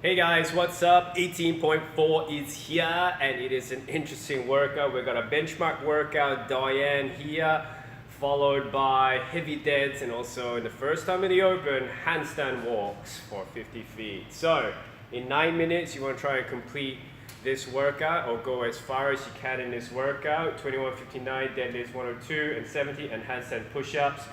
Hey guys, what's up? 18.4 is here and it is an interesting workout. We've got a benchmark workout, Diane here, followed by heavy deads and also in the first time in the open, handstand walks for 50 feet. So in 9 minutes, you want to try and complete this workout or go as far as you can in this workout. 21:59, deadlifts 102 and 70 and handstand push-ups.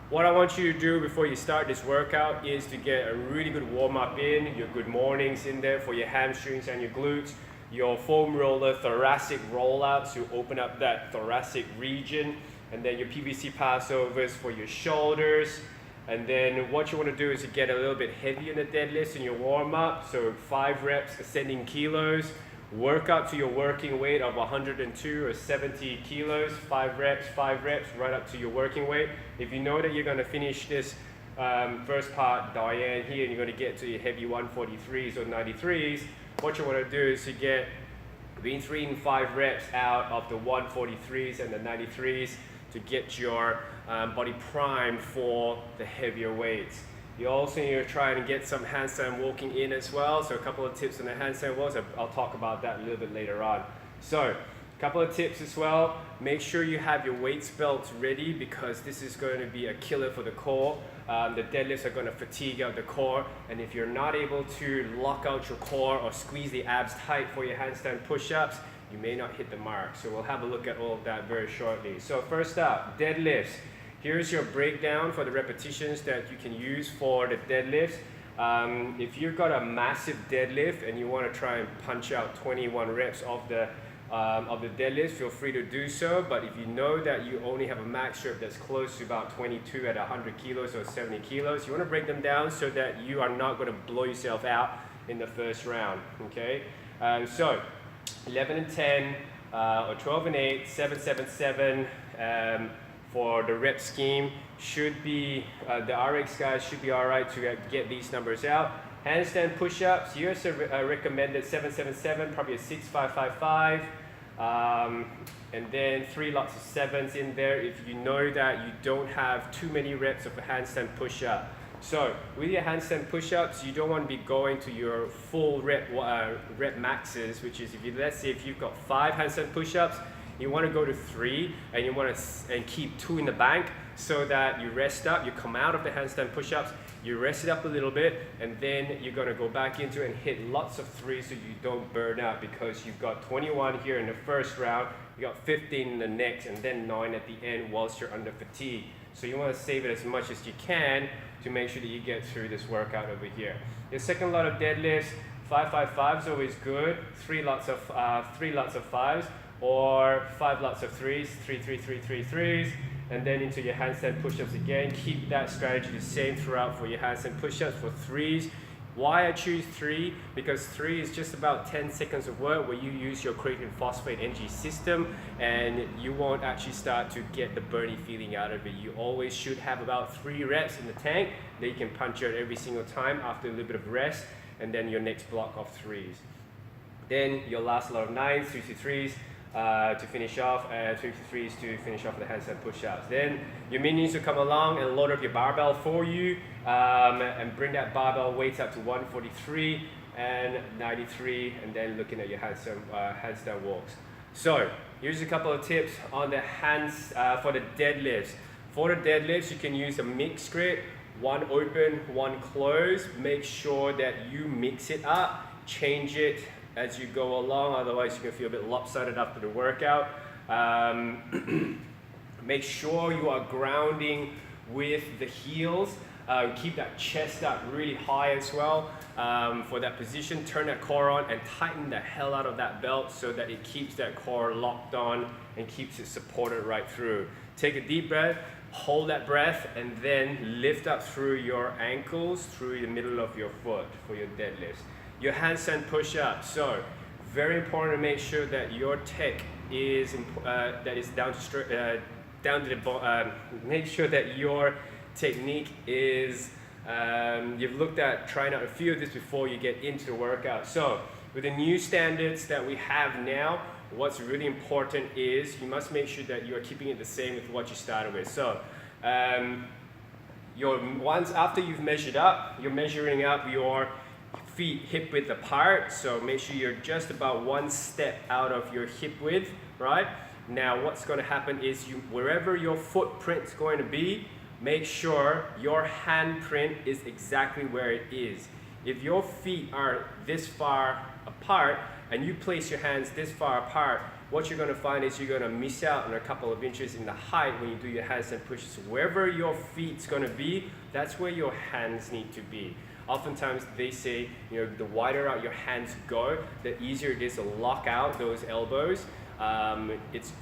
What I want you to do before you start this workout is to get a really good warm-up in, your good mornings in there for your hamstrings and your glutes, your foam roller thoracic rollouts to open up that thoracic region, and then your PVC passovers for your shoulders. And then what you want to do is to get a little bit heavy in the deadlifts in your warm-up, so 5 reps ascending kilos. Work up to your working weight of 102 or 70 kilos, 5 reps, right up to your working weight. If you know that you're going to finish this first part, Diane, here, and you're going to get to your heavy 143s or 93s, what you want to do is to get between 3 and 5 reps out of the 143s and the 93s to get your body primed for the heavier weights. You also need to try and get some handstand walking in as well. So a couple of tips on the handstand walks. I'll talk about that a little bit later on. So a couple of tips as well. Make sure you have your weights belts ready because this is going to be a killer for the core. The deadlifts are going to fatigue out the core. And if you're not able to lock out your core or squeeze the abs tight for your handstand push-ups, you may not hit the mark. So we'll have a look at all of that very shortly. So first up, deadlifts. Here's your breakdown for the repetitions that you can use for the deadlifts. If you've got a massive deadlift and you want to try and punch out 21 reps of the deadlift, feel free to do so. But if you know that you only have a max rep that's close to about 22 at 100 kilos or 70 kilos, you want to break them down so that you are not going to blow yourself out in the first round. Okay, so 11 and 10 or 12 and 8, 7, 7, 7. For the rep scheme, should be the RX guys should be all right to get these numbers out. Handstand push-ups, here's a recommended 777, probably a 6555, and then 3 lots of 7s in there if you know that you don't have too many reps of a handstand push-up. So with your handstand push-ups, you don't want to be going to your full rep maxes, which is let's say if you've got 5 handstand push-ups, you want to go to 3 and you want to keep 2 in the bank so that you rest up, you come out of the handstand push-ups, you rest it up a little bit, and then you're going to go back into it and hit lots of 3s so you don't burn out because you've got 21 here in the first round, you got 15 in the next, and then 9 at the end whilst you're under fatigue. So you want to save it as much as you can to make sure that you get through this workout over here. The second lot of deadlifts, 5 is always good, 3 lots of 5s. Or 5 lots of 3s, 3, 3, 3, 3, 3s, and then into your handstand push-ups again. Keep that strategy the same throughout for your handstand push-ups for 3s. Why I choose 3? Because 3 is just about 10 seconds of work where you use your creatine phosphate energy system and you won't actually start to get the burning feeling out of it. You always should have about 3 reps in the tank that you can punch out every single time after a little bit of rest, and then your next block of 3s. Then your last lot of 9s, 3 to 3s. To finish off, 3 to finish off the handstand push-ups. Then your minions will come along and load up your barbell for you and bring that barbell weight up to 143 and 93, and then looking at your handstand walks. So here's a couple of tips on the hands for the deadlifts. For the deadlifts, you can use a mixed grip, 1 open, 1 closed. Make sure that you mix it up, change it as you go along, otherwise you can feel a bit lopsided after the workout. Make sure you are grounding with the heels. Keep that chest up really high as well for that position. Turn that core on and tighten the hell out of that belt so that it keeps that core locked on and keeps it supported right through. Take a deep breath, hold that breath, and then lift up through your ankles, through the middle of your foot for your deadlifts. Your handstand push-up. So very important to make sure that your tech is down to the make sure that your technique is you've looked at trying out a few of this before you get into the workout. So with the new standards that we have now, what's really important is you must make sure that you are keeping it the same with what you started with. So once after you've measured up, you're measuring up your feet hip width apart, so make sure you're just about one step out of your hip width, right? Now what's going to happen is wherever your footprint's going to be, make sure your handprint is exactly where it is. If your feet are this far apart and you place your hands this far apart, what you're going to find is you're going to miss out on a couple of inches in the height when you do your handstand pushes. So wherever your feet's going to be, that's where your hands need to be. Oftentimes they say, you know, the wider out your hands go, the easier it is to lock out those elbows. It's,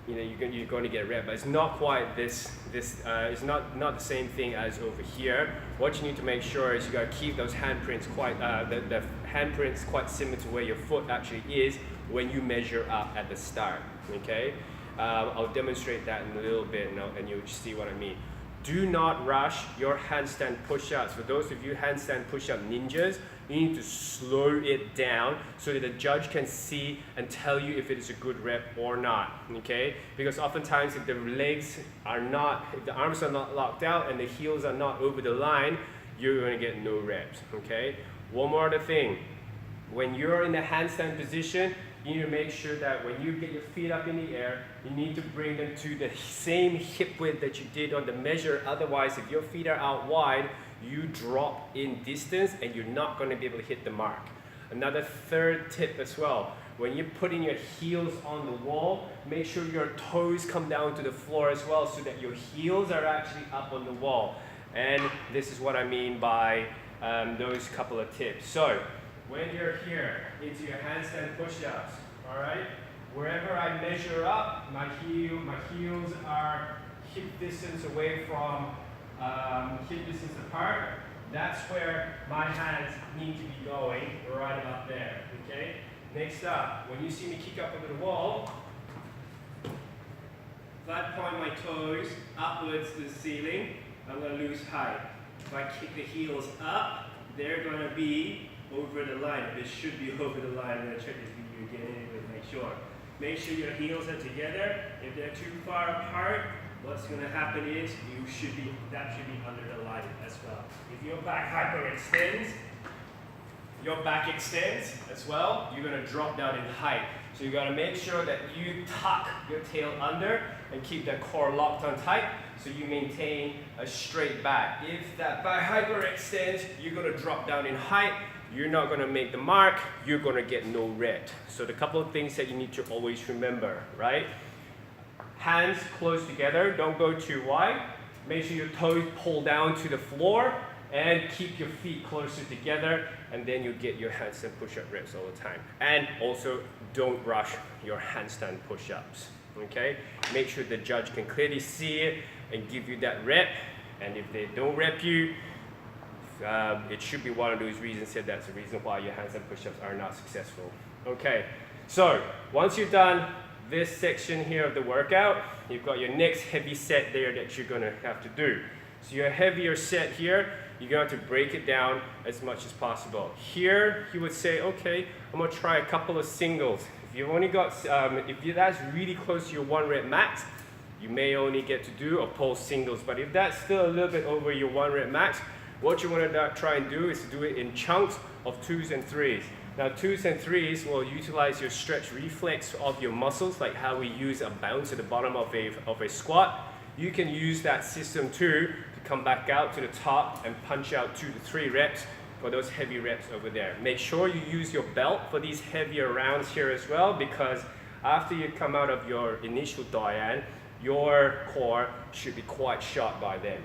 you know, you're going to get a rep, but it's not quite this. It's not the same thing as over here. What you need to make sure is you got to keep those handprints quite, the handprints quite similar to where your foot actually is when you measure up at the start. Okay, I'll demonstrate that in a little bit, and you'll see what I mean. Do not rush your handstand push-ups. For those of you handstand push-up ninjas, you need to slow it down so that the judge can see and tell you if it is a good rep or not, okay? Because oftentimes if the legs are not, if the arms are not locked out and the heels are not over the line, you're gonna get no reps, okay? One more other thing, when you're in the handstand position, you need to make sure that when you get your feet up in the air, you need to bring them to the same hip width that you did on the measure. Otherwise, if your feet are out wide, you drop in distance and you're not going to be able to hit the mark. Another third tip as well, when you're putting your heels on the wall, make sure your toes come down to the floor as well so that your heels are actually up on the wall. And this is what I mean by those couple of tips. So, when you're here into your handstand push-ups, all right, wherever I measure up, my heels are hip distance away from hip distance apart. That's where my hands need to be going, right about there. Okay. Next up, when you see me kick up over the wall, if I point my toes upwards to the ceiling, I'm going to lose height. If I kick the heels up, they're going to be over the line. This should be over the line. I'm going to check this video again anyway to make sure. Make sure your heels are together. If they're too far apart, what's going to happen is that should be under the line as well. If your back hyperextends, your back extends as well, you're going to drop down in height. So you got to make sure that you tuck your tail under and keep that core locked on tight so you maintain a straight back. If that back hyperextends, you're going to drop down in height. You're not going to make the mark, you're going to get no rep. So the couple of things that you need to always remember, right? Hands close together, don't go too wide. Make sure your toes pull down to the floor and keep your feet closer together, and then you'll get your handstand push-up reps all the time. And also, don't rush your handstand push-ups, okay? Make sure the judge can clearly see it and give you that rep, and if they don't rep you, it should be one of those reasons here that's the reason why your handstand push-ups are not successful. Okay, so once you've done this section here of the workout, you've got your next heavy set there that you're going to have to do. So your heavier set here, you're going to have to break it down as much as possible. Here, you would say, okay, I'm going to try a couple of singles. If you've only got, that's really close to your 1 rep max, you may only get to do a pull singles. But if that's still a little bit over your 1 rep max, what you want to try and do is to do it in chunks of 2s and 3s. Now 2s and 3s will utilize your stretch reflex of your muscles, like how we use a bounce at the bottom of a squat. You can use that system too to come back out to the top and punch out 2 to 3 reps for those heavy reps over there. Make sure you use your belt for these heavier rounds here as well, because after you come out of your initial Diane, your core should be quite sharp by then.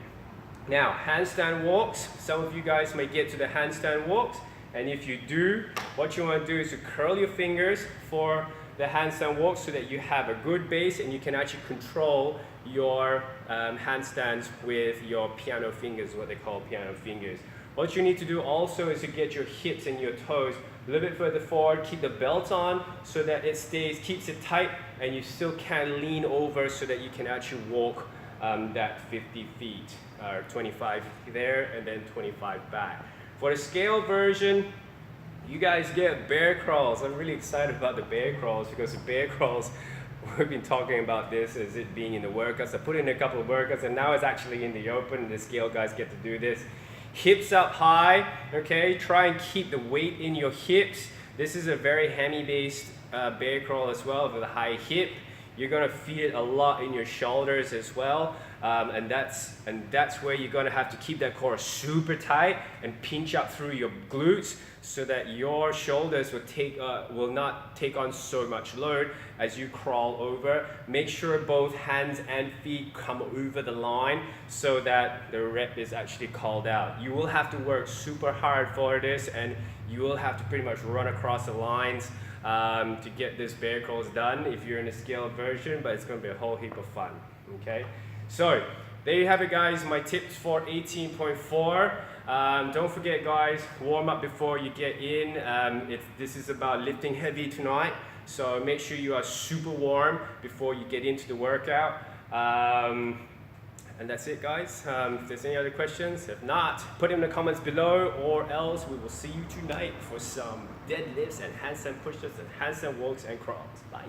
Now, handstand walks. Some of you guys may get to the handstand walks, and if you do, what you want to do is to curl your fingers for the handstand walks so that you have a good base and you can actually control your handstands with your piano fingers, what they call piano fingers. What you need to do also is to get your hips and your toes a little bit further forward, keep the belt on so that it keeps it tight, and you still can lean over so that you can actually walk that 50 feet, or 25 there and then 25 back. For the scale version, you guys get bear crawls. I'm really excited about the bear crawls because the bear crawls, we've been talking about this as it being in the workouts. I put in a couple of workouts and now it's actually in the open and the scale guys get to do this. Hips up high, okay? Try and keep the weight in your hips. This is a very hammy-based bear crawl as well with a high hip. You're gonna feel it a lot in your shoulders as well. And that's where you're gonna have to keep that core super tight and pinch up through your glutes so that your shoulders will not take on so much load as you crawl over. Make sure both hands and feet come over the line so that the rep is actually called out. You will have to work super hard for this, and you will have to pretty much run across the lines to get this bear crawls done if you're in a scaled version, but it's going to be a whole heap of fun. Okay, so there you have it, guys. My tips for 18.4. Don't forget, guys, warm up before you get in. This is about lifting heavy tonight, so make sure you are super warm before you get into the workout. And that's it, guys. If there's any other questions, if not, put them in the comments below, or else we will see you tonight for some deadlifts and handstand push-ups and handstand walks and crawls. Bye.